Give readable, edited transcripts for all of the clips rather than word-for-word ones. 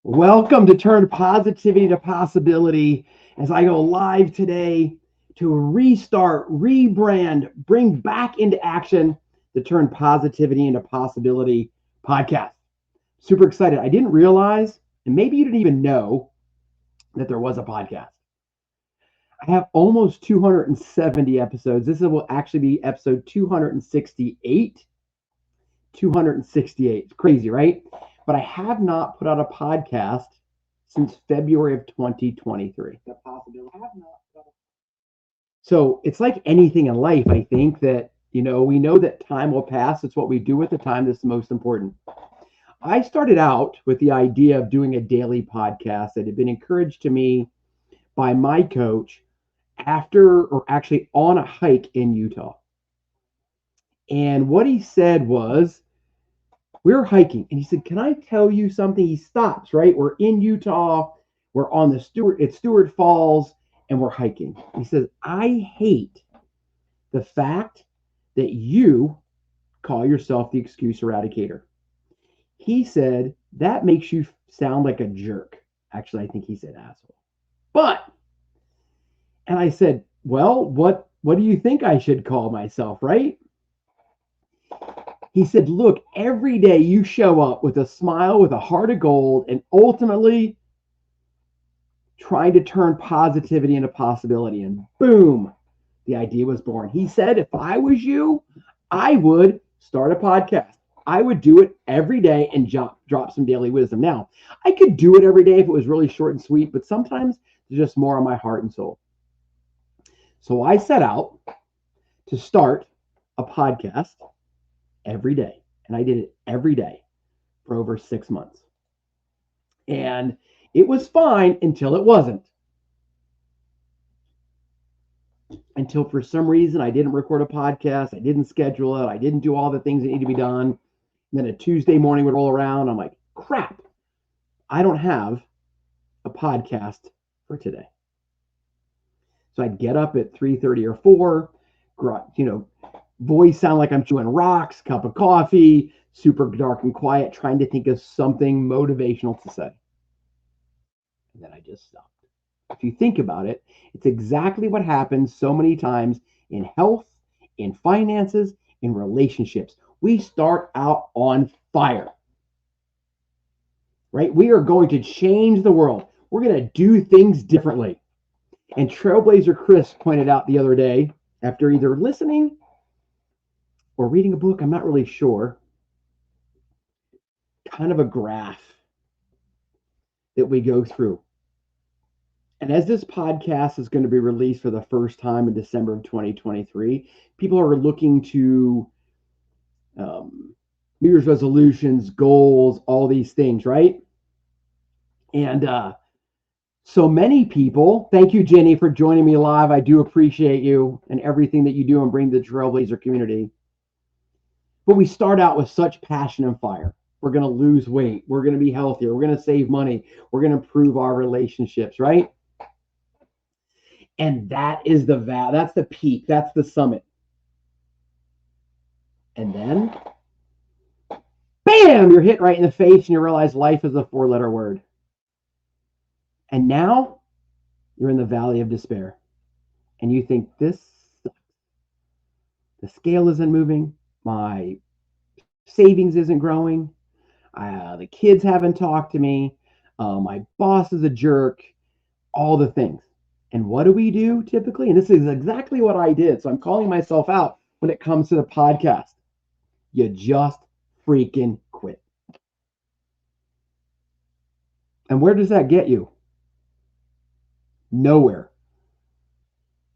Welcome to Turn Positivity to Possibility as I go live today to restart, rebrand, bring back into action the Turn Positivity into Possibility podcast. Super excited. I didn't realize, and maybe you didn't even know, that there was a podcast. I have almost 270 episodes. This will actually be episode 268. 268. It's crazy, right? But I have not put out a podcast since February of 2023. The possibility. I have not. So it's like anything in life, I think that, we know that time will pass. It's what we do with the time that's the most important. I started out with the idea of doing a daily podcast that had been encouraged to me by my coach after, or actually on a hike in Utah. And what he said was, we were hiking and he said, "Can I tell you something?" He stops, right? We're in Utah. We're on the Stewart Falls and we're hiking. He says, "I hate the fact that you call yourself the excuse eradicator." He said, "That makes you sound like a jerk." Actually, I think he said asshole. And I said, "Well, what do you think I should call myself, right?" He said, "Look, every day you show up with a smile, with a heart of gold, and ultimately trying to turn positivity into possibility." And boom, the idea was born. He said, "If I was you, I would start a podcast. I would do it every day and drop some daily wisdom." Now, I could do it every day if it was really short and sweet, but sometimes there's just more on my heart and soul. So I set out to start a podcast every day. And I did it every day for over 6 months. And it was fine until it wasn't. Until for some reason I didn't record a podcast, I didn't schedule it, I didn't do all the things that need to be done. And then a Tuesday morning would roll around. I'm like, crap, I don't have a podcast for today. So I'd get up at 3:30 or 4, voice sound like I'm chewing rocks, cup of coffee, super dark and quiet, trying to think of something motivational to say. And then I just stopped. If you think about it, it's exactly what happens so many times in health, in finances, in relationships. We start out on fire, right? We are going to change the world. We're going to do things differently. And Trailblazer Chris pointed out the other day, after either listening or reading a book, I'm not really sure, kind of a graph that we go through. And as this podcast is going to be released for the first time in December of 2023, people are looking to New Year's resolutions, goals, all these things, right? And so many people, thank you, Jenny, for joining me live. I do appreciate you and everything that you do and bring to the Trailblazer community. But we start out with such passion and fire. We're going to lose weight. We're going to be healthier. We're going to save money. We're going to improve our relationships, right? And that is that's the peak. That's the summit. And then, bam, you're hit right in the face and you realize life is a 4-letter word. And now you're in the valley of despair. And you think, this sucks. The scale isn't moving. My savings isn't growing. The kids haven't talked to me. My boss is a jerk. All the things. And what do we do typically? And this is exactly what I did. So I'm calling myself out when it comes to the podcast. You just freaking quit. And where does that get you? Nowhere.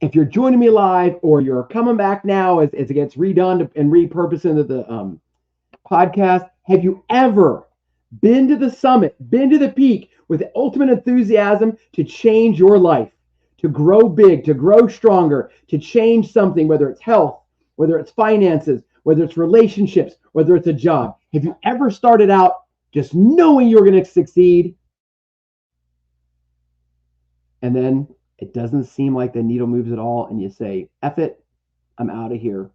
If you're joining me live or you're coming back now as it gets redone and repurposed into the podcast, have you ever been to the summit, been to the peak with the ultimate enthusiasm to change your life, to grow big, to grow stronger, to change something, whether it's health, whether it's finances, whether it's relationships, whether it's a job? Have you ever started out just knowing you're going to succeed? And then it doesn't seem like the needle moves at all. And you say, F it, I'm out of here.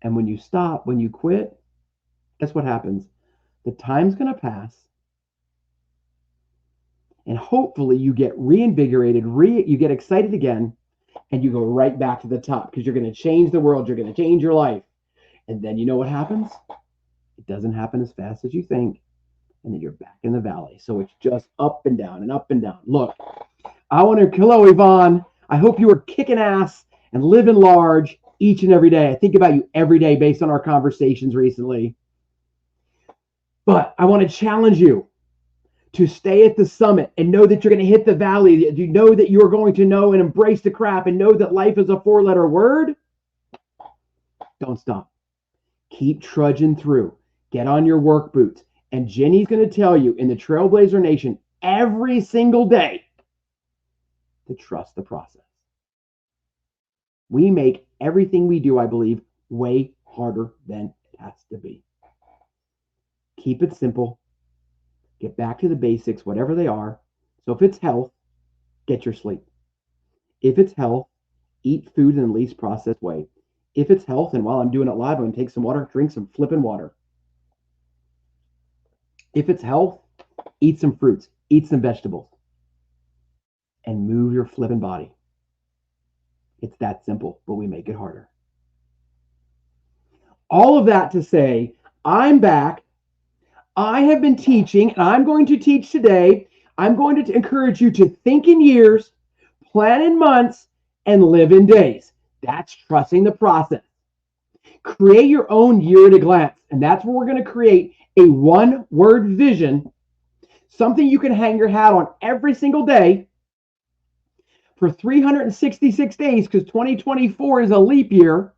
And when you stop, when you quit, guess what happens? The time's going to pass. And hopefully you get reinvigorated, you get excited again, and you go right back to the top because you're going to change the world. You're going to change your life. And then you know what happens? It doesn't happen as fast as you think. And then you're back in the valley. So it's just up and down and up and down. Look, hello, Yvonne. I hope you are kicking ass and living large each and every day. I think about you every day based on our conversations recently. But I want to challenge you to stay at the summit and know that you're going to hit the valley. You know that you're going to know and embrace the crap and know that life is a 4-letter word. Don't stop. Keep trudging through. Get on your work boots. And Jenny's going to tell you in the Trailblazer Nation every single day to trust the process. We make everything we do, I believe, way harder than it has to be. Keep it simple. Get back to the basics, whatever they are. So if it's health, get your sleep. If it's health, eat food in the least processed way. If it's health, and while I'm doing it live, I'm going to take some water, drink some flipping water. If it's health, eat some fruits, eat some vegetables, and move your flipping body. It's that simple, but we make it harder. All of that to say, I'm back. I have been teaching, and I'm going to teach today. I'm going to encourage you to think in years, plan in months, and live in days. That's trusting the process. Create your own year at a glance, and that's where we're going to create a one-word vision, something you can hang your hat on every single day for 366 days, because 2024 is a leap year.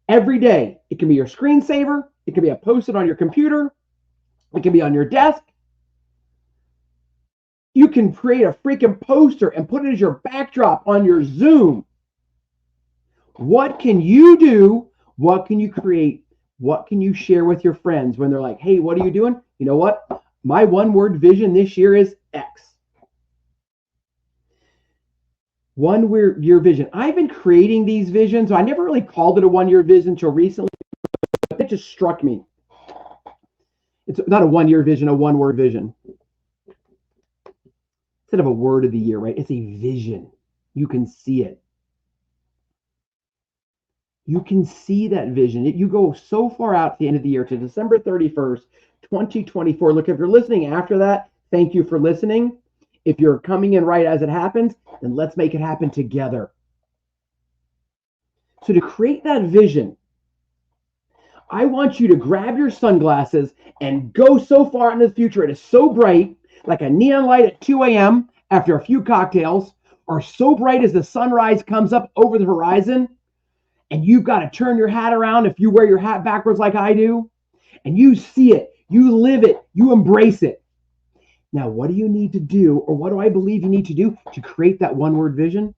Every day. It can be your screensaver. It can be a post-it on your computer. It can be on your desk. You can create a freaking poster and put it as your backdrop on your Zoom. What can you do? What can you create? What can you share with your friends when they're like, hey, what are you doing? You know what? My one-word vision this year is X. One-year vision. I've been creating these visions. I never really called it a one-year vision until recently. But it just struck me. It's not a one-year vision, a one-word vision. Instead of a word of the year, right? It's a vision. You can see it. You can see that vision. You go so far out to the end of the year to December 31st, 2024. Look, if you're listening after that, thank you for listening. If you're coming in right as it happens, then let's make it happen together. So to create that vision, I want you to grab your sunglasses and go so far into the future. It is so bright, like a neon light at 2 a.m. after a few cocktails, or so bright as the sunrise comes up over the horizon. And you've got to turn your hat around if you wear your hat backwards like I do. And you see it, you live it, you embrace it. Now, what do you need to do, or what do I believe you need to do to create that one-word vision?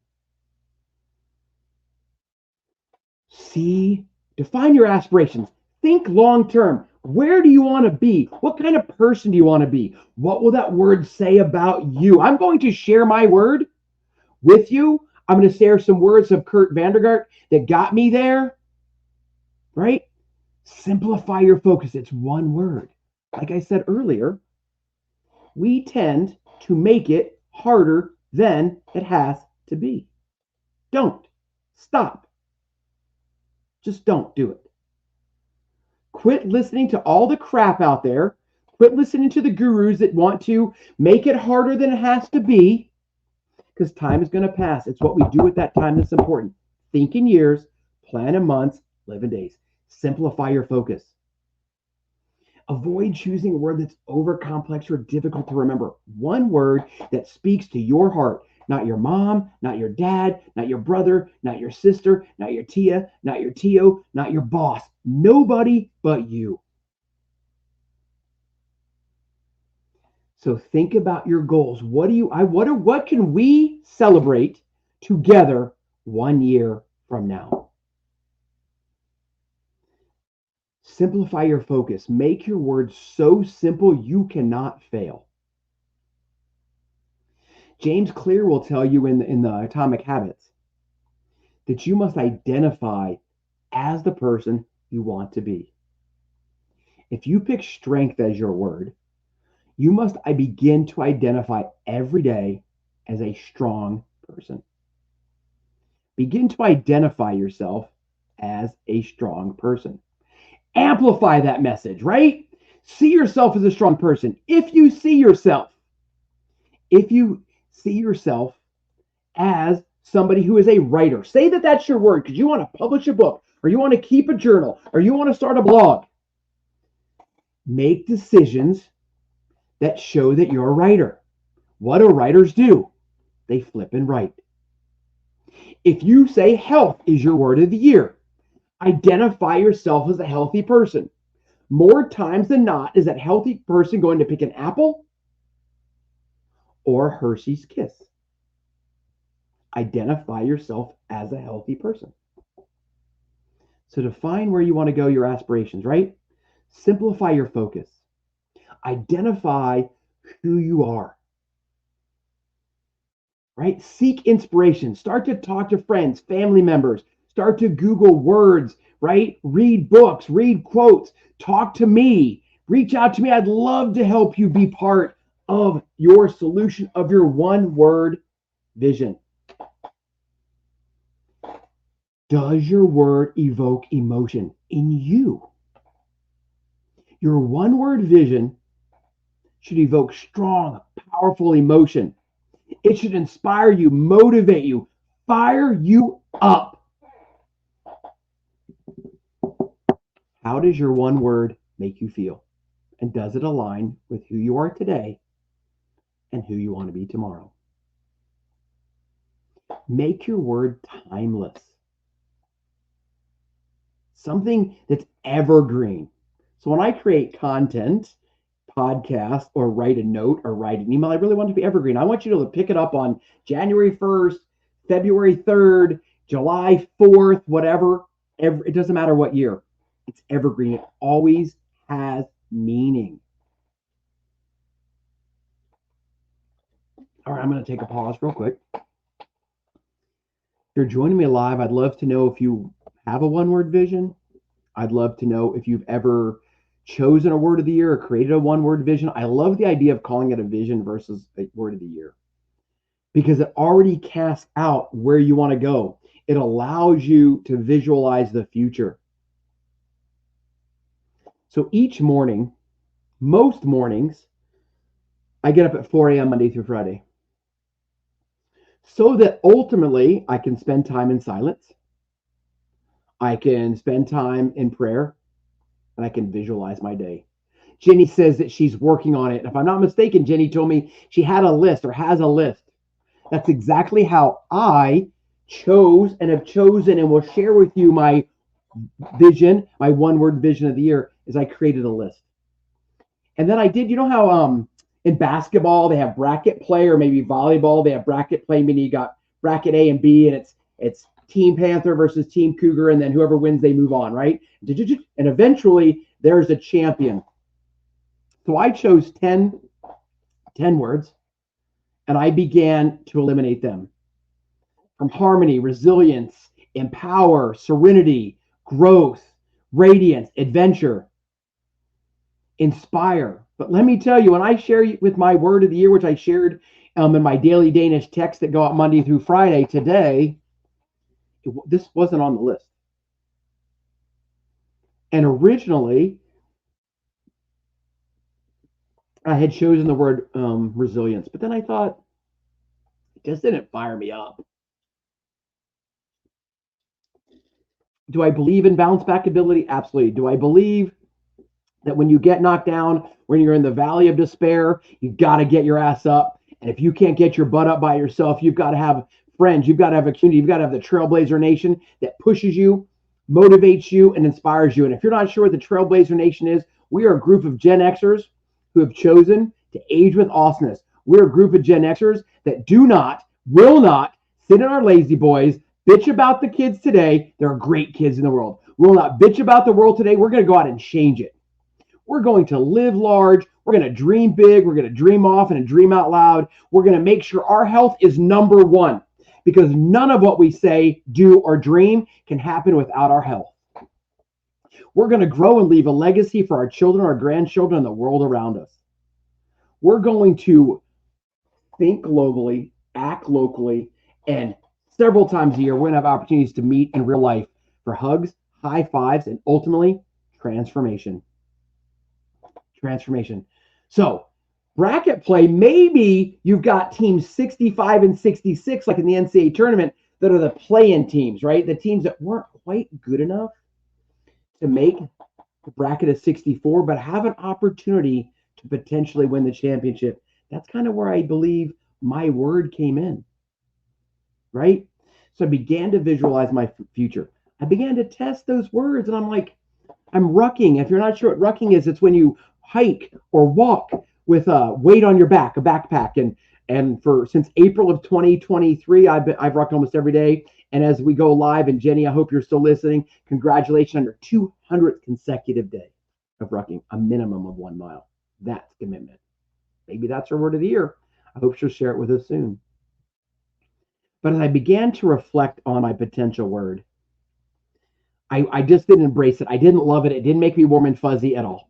Define your aspirations. Think long-term. Where do you want to be? What kind of person do you want to be? What will that word say about you? I'm going to share my word with you. I'm going to share some words of Kurt Vandergaart that got me there, right? Simplify your focus. It's one word. Like I said earlier, we tend to make it harder than it has to be. Don't. Stop. Just don't do it. Quit listening to all the crap out there. Quit listening to the gurus that want to make it harder than it has to be, because time is going to pass. It's what we do with that time that's important. Think in years, plan in months, live in days. Simplify your focus. Avoid choosing a word that's over complex or difficult to remember. One word that speaks to your heart. Not your mom, not your dad, not your brother, not your sister, not your tia, not your tio, not your boss. Nobody but you. So think about your goals. What can we celebrate together 1 year from now? Simplify your focus. Make your words so simple you cannot fail. James Clear will tell you in the Atomic Habits that you must identify as the person you want to be. If you pick strength as your word, You must begin to identify every day as a strong person. Begin to identify yourself as a strong person. Amplify that message, right? See yourself as a strong person. If you see yourself as somebody who is a writer, say that that's your word because you want to publish a book or you want to keep a journal or you want to start a blog. Make decisions that show that you're a writer. What do writers do? They flip and write. If you say health is your word of the year, identify yourself as a healthy person. More times than not, is that healthy person going to pick an apple or Hershey's Kiss? Identify yourself as a healthy person. So define where you want to go, your aspirations, right? Simplify your focus. Identify who you are, right? Seek inspiration. Start to talk to friends, family members. Start to Google words, right? Read books, read quotes, talk to me, reach out to me. I'd love to help you be part of your solution of your one word vision. Does your word evoke emotion in you? Your one word vision should evoke strong, powerful emotion. It should inspire you, motivate you, fire you up. How does your one word make you feel? And does it align with who you are today and who you want to be tomorrow? Make your word timeless. Something that's evergreen. So when I create content, podcast, or write a note or write an email, I really want it to be evergreen. I want you to pick it up on January 1st, February 3rd, July 4th, whatever. It doesn't matter what year. It's evergreen. It always has meaning. All right, I'm going to take a pause real quick. If you're joining me live, I'd love to know if you have a one-word vision. I'd love to know if you've ever chosen a word of the year or created a one-word vision. I love the idea of calling it a vision versus a word of the year because it already casts out where you want to go. It allows you to visualize the future. So each morning, most mornings, I get up at 4 a.m. Monday through Friday so that ultimately I can spend time in silence. I can spend time in prayer and I can visualize my day. Jenny says that she's working on it. If I'm not mistaken, Jenny told me she had a list or has a list. That's exactly how I chose and have chosen and will share with you my vision, my one-word vision of the year, is I created a list. And then I did, you know how in basketball they have bracket play, or maybe volleyball, they have bracket play, meaning you got bracket A and B, and it's Team Panther versus Team Cougar, and then whoever wins, they move on, right? And eventually there's a champion. So I chose 10 words, and I began to eliminate them. From harmony, resilience, empower, serenity, growth, radiance, adventure, inspire. But let me tell you, when I share with my word of the year, which I shared in my daily Danish texts that go out Monday through Friday, today, this wasn't on the list. And originally, I had chosen the word resilience, but then I thought, it just didn't fire me up. Do I believe in bounce back ability? Absolutely. Do I believe that when you get knocked down, when you're in the valley of despair, you've got to get your ass up? And if you can't get your butt up by yourself, you've got to have friends, you've got to have a community, you've got to have the Trailblazer Nation that pushes you, motivates you, and inspires you. And if you're not sure what the Trailblazer Nation is, we are a group of Gen Xers who have chosen to age with awesomeness. We're a group of Gen Xers that will not sit in our lazy boys, bitch about the kids today. There are great kids in the world. We'll not bitch about the world today. We're going to go out and change it. We're going to live large. We're going to dream big. We're going to dream often and dream out loud. We're going to make sure our health is number one, because none of what we say, do, or dream can happen without our health. We're going to grow and leave a legacy for our children, our grandchildren, and the world around us. We're going to think globally, act locally, and several times a year, we're going to have opportunities to meet in real life for hugs, high fives, and ultimately transformation. Transformation. So, bracket play, maybe you've got teams 65 and 66, like in the NCAA tournament, that are the play-in teams, right? The teams that weren't quite good enough to make the bracket of 64, but have an opportunity to potentially win the championship. That's kind of where I believe my word came in, right? So I began to visualize my future. I began to test those words, and I'm like, I'm rucking. If you're not sure what rucking is, it's when you hike or walk with a weight on your back, a backpack. And for since April of 2023, I've rucked almost every day. And as we go live, and Jenny, I hope you're still listening. Congratulations on your 200th consecutive day of rucking, a minimum of 1 mile. That's commitment. Maybe that's her word of the year. I hope she'll share it with us soon. But as I began to reflect on my potential word, I just didn't embrace it. I didn't love it. It didn't make me warm and fuzzy at all.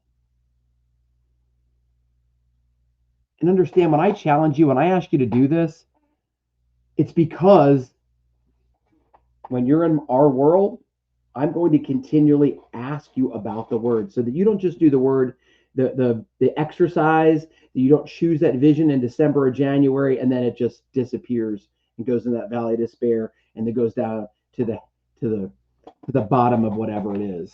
And understand, when I challenge you, when I ask you to do this, it's because when you're in our world, I'm going to continually ask you about the word so that you don't just do the word, the exercise, that you don't choose that vision in December or January, and then it just disappears and goes in that valley of despair, and it goes down to the bottom of whatever it is.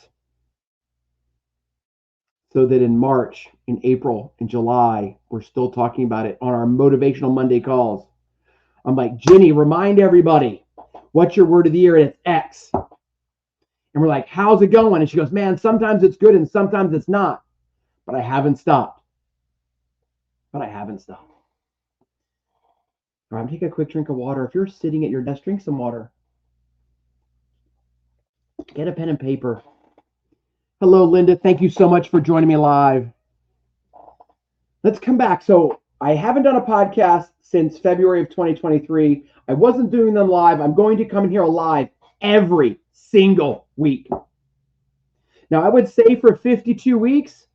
So that in March, in April, in July, we're still talking about it on our Motivational Monday calls. I'm like, Jenny, remind everybody, what's your word of the year? And it's X. And we're like, how's it going? And she goes, man, sometimes it's good and sometimes it's not. But I haven't stopped. All right, take a quick drink of water. If you're sitting at your desk, drink some water. Get a pen and paper. Hello, Linda. Thank you so much for joining me live. Let's come back. So I haven't done a podcast since February of 2023. I wasn't doing them live. I'm going to come in here live every single week. Now, I would say for 52 weeks,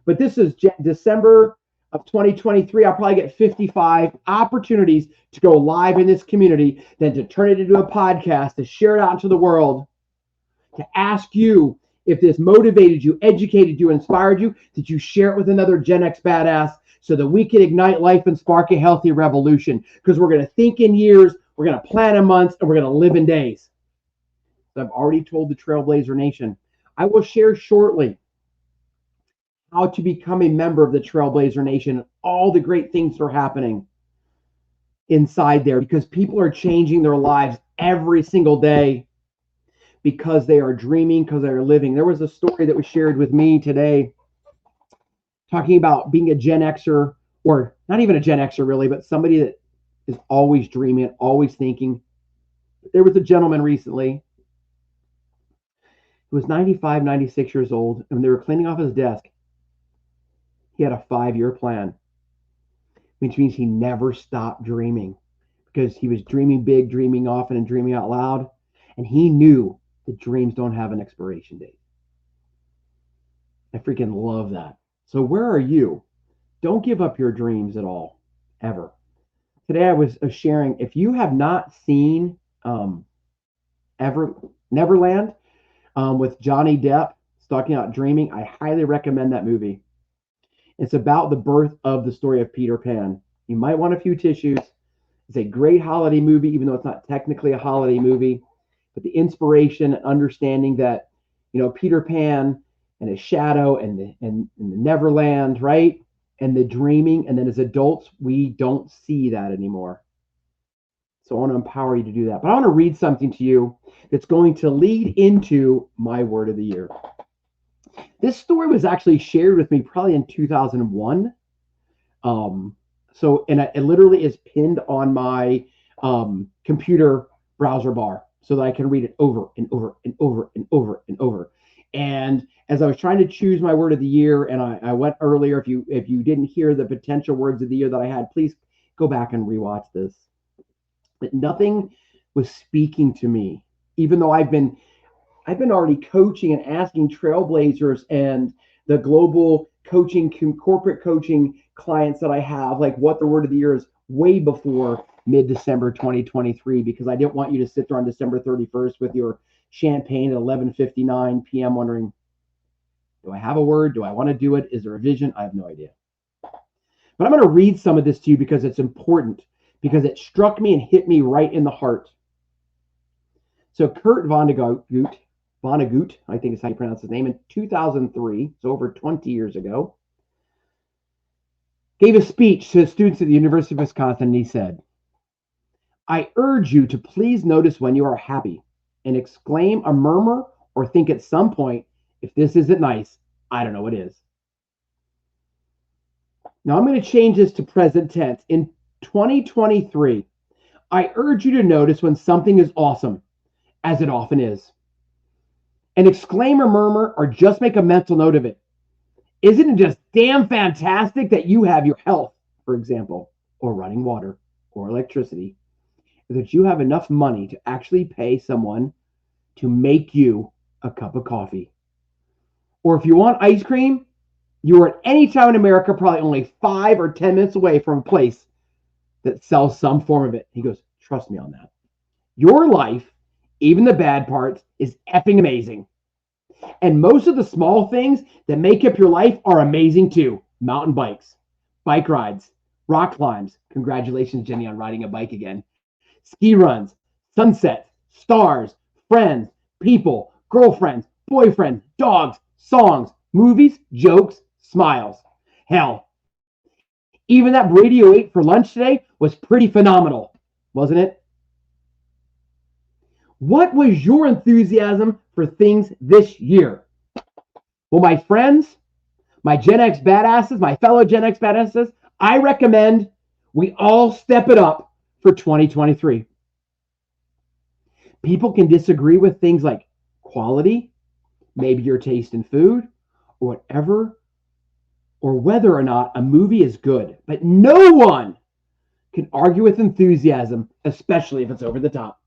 but this is December of 2023. I'll probably get 55 opportunities to go live in this community, then to turn it into a podcast, to share it out into the world, to ask you if this motivated you, educated you, inspired you. Did you share it with another Gen X badass so that we can ignite life and spark a healthy revolution? Because we're going to think in years, we're going to plan in months, and we're going to live in days. So I've already told the Trailblazer Nation. I will share shortly how to become a member of the Trailblazer Nation, all the great things that are happening inside there, because people are changing their lives every single day because they are dreaming, because they are living. There was a story that was shared with me today talking about being a Gen Xer, or not even a Gen Xer really, but somebody that is always dreaming, always thinking. There was a gentleman recently who was 95, 96 years old, and they were cleaning off his desk. He had a 5-year plan, which means he never stopped dreaming, because he was dreaming big, dreaming often, and dreaming out loud. And he knew that dreams don't have an expiration date. I freaking love that. So where are you? Don't give up your dreams at all, ever. Today I was sharing, if you have not seen Neverland with Johnny Depp, talking about dreaming, I highly recommend that movie. It's about the birth of the story of Peter Pan. You might want a few tissues. It's a great holiday movie, even though it's not technically a holiday movie. But the inspiration and understanding that, Peter Pan and his shadow and the Neverland, right? And the dreaming. And then as adults, we don't see that anymore. So I want to empower you to do that. But I want to read something to you that's going to lead into my word of the year. This story was actually shared with me probably in 2001. And it literally is pinned on my computer browser bar so that I can read it over and over and over and over and over. And as I was trying to choose my word of the year, and I went earlier, if you didn't hear the potential words of the year that I had, please go back and rewatch this. But nothing was speaking to me, even though I've been already coaching and asking trailblazers and the global corporate coaching clients that I have, like what the word of the year is, way before mid-December 2023, because I didn't want you to sit there on December 31st with your champagne at 11:59 p.m. wondering, do I have a word? Do I want to do it? Is there a vision? I have no idea. But I'm going to read some of this to you because it's important, because it struck me and hit me right in the heart. So Kurt Vonnegut, I think is how you pronounce his name, in 2003, so over 20 years ago, gave a speech to students at the University of Wisconsin, and he said, I urge you to please notice when you are happy and exclaim a murmur or think at some point, if this isn't nice, I don't know what is. Now I'm going to change this to present tense. In 2023, I urge you to notice when something is awesome, as it often is. And exclaim or murmur or just make a mental note of it. Isn't it just damn fantastic that you have your health, for example, or running water, or electricity, that you have enough money to actually pay someone to make you a cup of coffee? Or if you want ice cream, you are at any time in America probably only 5 or 10 minutes away from a place that sells some form of it. He goes, trust me on that. Your life, even the bad parts, is effing amazing. And most of the small things that make up your life are amazing too. Mountain bikes, bike rides, rock climbs. Congratulations, Jenny, on riding a bike again. Ski runs, sunsets, stars, friends, people, girlfriends, boyfriends, dogs, songs, movies, jokes, smiles. Hell, even that burrito you ate for lunch today was pretty phenomenal, wasn't it? What was your enthusiasm for things this year? Well, my friends, my Gen X badasses, my fellow Gen X badasses, I recommend we all step it up for 2023. People can disagree with things like quality, maybe your taste in food, or whatever, or whether or not a movie is good. But no one can argue with enthusiasm, especially if it's over the top.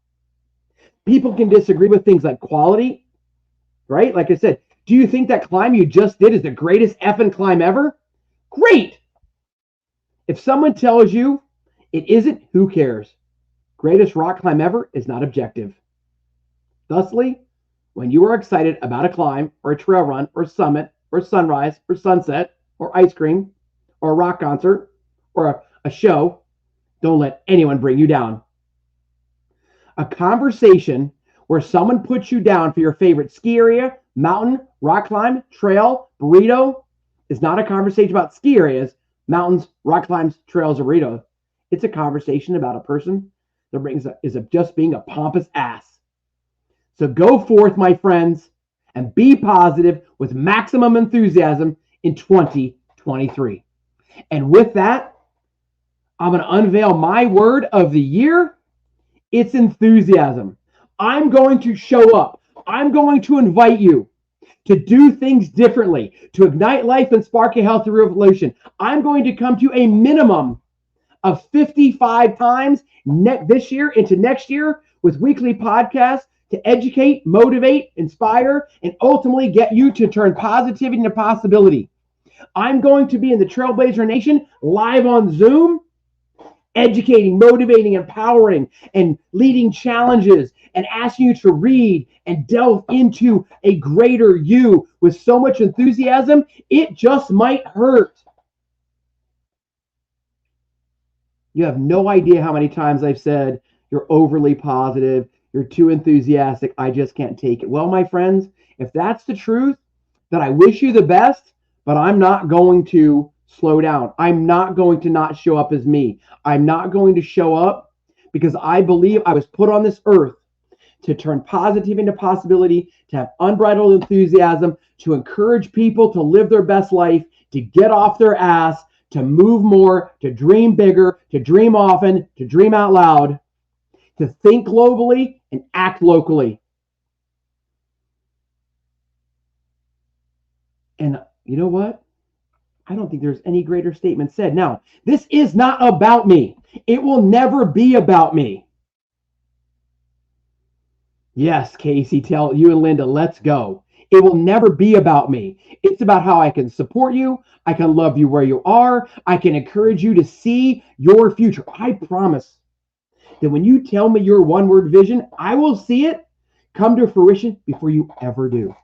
People can disagree with things like quality, right? Like I said, do you think that climb you just did is the greatest effing climb ever? Great. If someone tells you it isn't, who cares? Greatest rock climb ever is not objective. Thusly, when you are excited about a climb or a trail run or summit or sunrise or sunset or ice cream or a rock concert or a show, don't let anyone bring you down. A conversation where someone puts you down for your favorite ski area, mountain, rock climb, trail, burrito is not a conversation about ski areas, mountains, rock climbs, trails, or burritos. It's a conversation about a person that is just being a pompous ass. So go forth, my friends, and be positive with maximum enthusiasm in 2023. And with that, I'm going to unveil my word of the year. It's enthusiasm. I'm going to show up. I'm going to invite you to do things differently, to ignite life and spark a healthy revolution. I'm going to come to a minimum of 55 times this year into next year with weekly podcasts to educate, motivate, inspire, and ultimately get you to turn positivity into possibility. I'm going to be in the Trailblazer Nation live on Zoom, educating, motivating, empowering, and leading challenges, and asking you to read and delve into a greater you with so much enthusiasm, it just might hurt. You have no idea how many times I've said, you're overly positive, you're too enthusiastic, I just can't take it. Well, my friends, if that's the truth, then I wish you the best, but I'm not going to slow down. I'm not going to not show up as me. I'm not going to show up because I believe I was put on this earth to turn positive into possibility, to have unbridled enthusiasm, to encourage people to live their best life, to get off their ass, to move more, to dream bigger, to dream often, to dream out loud, to think globally and act locally. And you know what? I don't think there's any greater statement said. Now, this is not about me. It will never be about me. Yes, Casey, tell you and Linda, let's go. It will never be about me. It's about how I can support you. I can love you where you are. I can encourage you to see your future. I promise that when you tell me your one word vision, I will see it come to fruition before you ever do.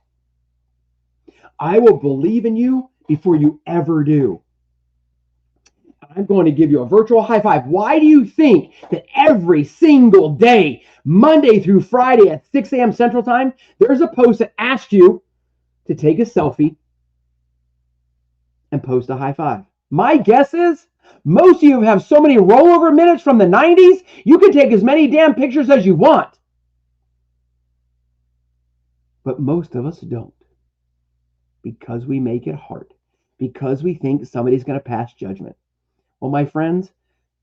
I will believe in you before you ever do. I'm going to give you a virtual high five. Why do you think that every single day, Monday through Friday at 6 a.m. Central Time, there's a post that asks you to take a selfie and post a high five? My guess is most of you have so many rollover minutes from the 90s, you can take as many damn pictures as you want. But most of us don't, because we make it hard, because we think somebody's going to pass judgment. Well, my friends,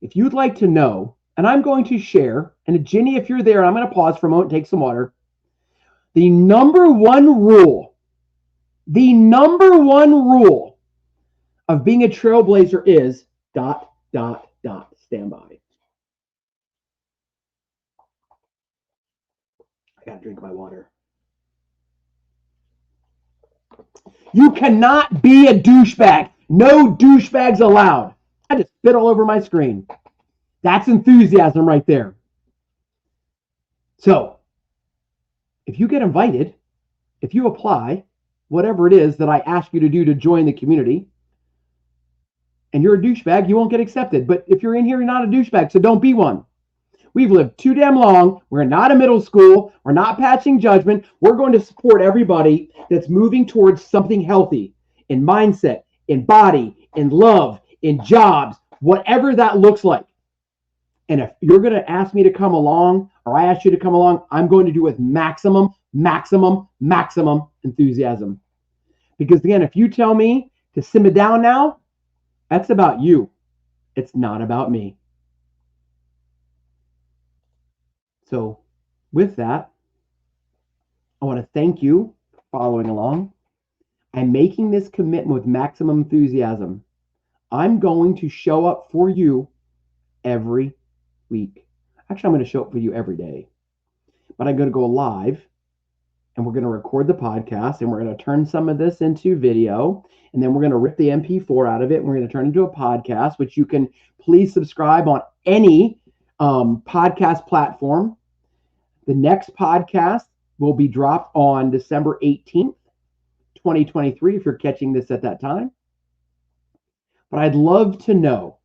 if you'd like to know, and I'm going to share, and Ginny, if you're there, I'm going to pause for a moment and take some water. The number one rule of being a trailblazer is ... Stand by. I got to drink my water. You cannot be a douchebag. No douchebags allowed. I just spit all over my screen. That's enthusiasm right there. So, if you get invited, if you apply, whatever it is that I ask you to do to join the community, and you're a douchebag, you won't get accepted. But if you're in here, you're not a douchebag, so don't be one. We've lived too damn long. We're not a middle school. We're not passing judgment. We're going to support everybody that's moving towards something healthy in mindset, in body, in love, in jobs, whatever that looks like. And if you're going to ask me to come along, or I ask you to come along, I'm going to do it with maximum enthusiasm. Because again, if you tell me to simmer down now, that's about you. It's not about me. So with that, I want to thank you for following along. I'm making this commitment with maximum enthusiasm. I'm going to show up for you every week. Actually, I'm going to show up for you every day. But I'm going to go live, and we're going to record the podcast, and we're going to turn some of this into video, and then we're going to rip the MP4 out of it, and we're going to turn it into a podcast, which you can please subscribe on any podcast platform. The next podcast will be dropped on December 18th, 2023, if you're catching this at that time. But I'd love to know,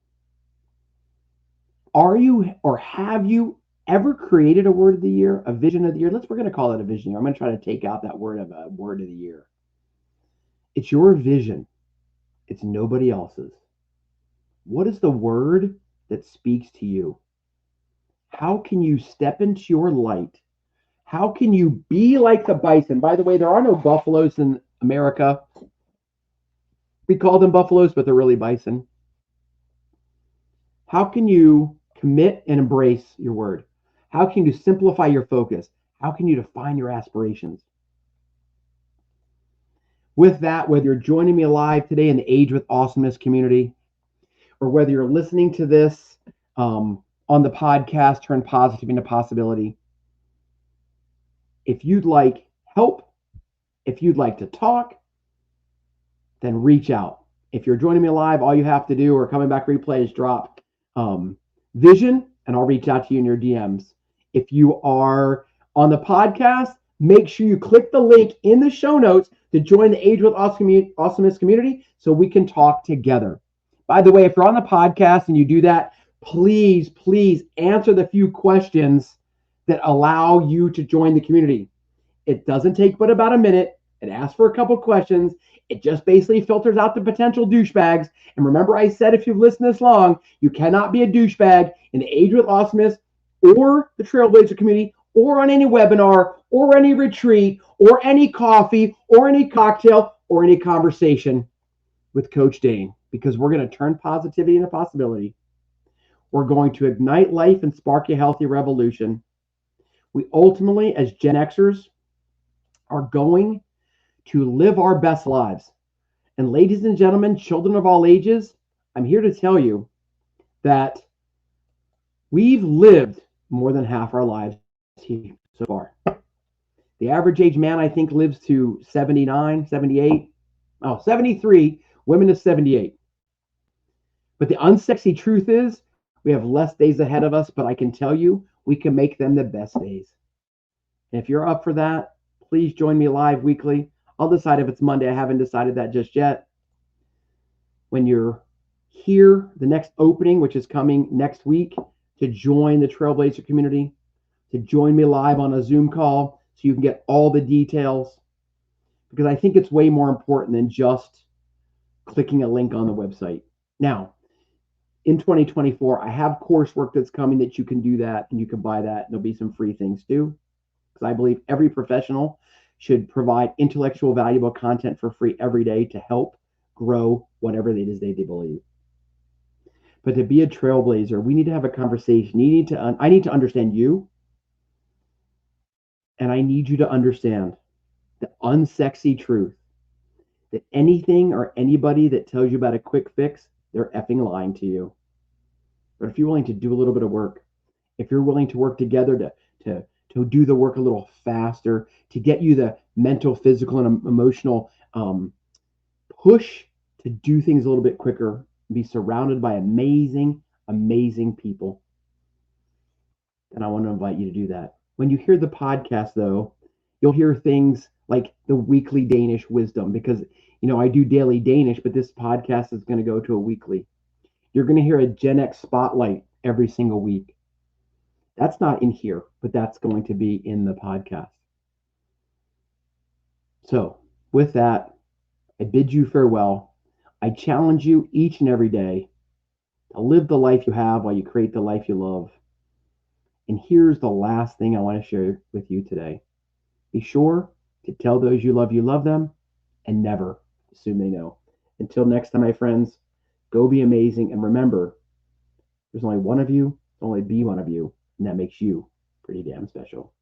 are you or have you ever created a word of the year, a vision of the year? We're going to call it a vision year. I'm going to try to take out that word of a word of the year. It's your vision. It's nobody else's. What is the word that speaks to you? How can you step into your light? How can you be like the bison? By the way, there are no buffaloes in America. We call them buffaloes, but they're really bison. How can you commit and embrace your word? How can you simplify your focus? How can you define your aspirations? With that, whether you're joining me live today in the Age with Awesomeness community, or whether you're listening to this on the podcast, Turn Positivity Into Possibility, if you'd like help, if you'd like to talk, then reach out. If you're joining me live, all you have to do, or coming back replay, is drop vision, and I'll reach out to you in your DMs. If you are on the podcast, make sure you click the link in the show notes to join the Age with Awesomeness community so we can talk together. By the way, if you're on the podcast and you do that, please answer the few questions that allow you to join the community. It doesn't take but about a minute. It asks for a couple questions. It just basically filters out the potential douchebags. And remember, I said, if you've listened this long, you cannot be a douchebag in the Age with Awesomeness or the Trailblazer community, or on any webinar, or any retreat, or any coffee, or any cocktail, or any conversation with Coach Dane, because we're going to turn positivity into possibility. We're going to ignite life and spark a healthy revolution. We ultimately, as Gen Xers, are going to live our best lives. And ladies and gentlemen, children of all ages, I'm here to tell you that we've lived more than half our lives here so far. The average age man, I think, lives to 79, 78. Oh, 73. Women to 78. But the unsexy truth is, we have less days ahead of us, but I can tell you, we can make them the best days. And if you're up for that, please join me live weekly. I'll decide if it's Monday. I haven't decided that just yet. When you're here, the next opening, which is coming next week, to join the Trailblazer community, to join me live on a Zoom call so you can get all the details. Because I think it's way more important than just clicking a link on the website. Now, in 2024, I have coursework that's coming that you can do that and you can buy that. And there'll be some free things too. Because I believe every professional should provide intellectual, valuable content for free every day to help grow whatever it is they believe. But to be a trailblazer, we need to have a conversation. I need to understand you, and I need you to understand the unsexy truth that anything or anybody that tells you about a quick fix, they're effing lying to you. But if you're willing to do a little bit of work, if you're willing to work together to do the work a little faster, to get you the mental, physical, and emotional push to do things a little bit quicker, be surrounded by amazing, amazing people, then I want to invite you to do that. When you hear the podcast, though, you'll hear things like the weekly Danish wisdom because, I do daily Danish, but this podcast is going to go to a weekly. You're going to hear a Gen X spotlight every single week. That's not in here, but that's going to be in the podcast. So, with that, I bid you farewell. I challenge you each and every day to live the life you have while you create the life you love. And here's the last thing I want to share with you today. Be sure to tell those you love them, and never assume they know. Until next time, my friends, go be amazing. And remember, there's only one of you, there'll only be one of you, and that makes you pretty damn special.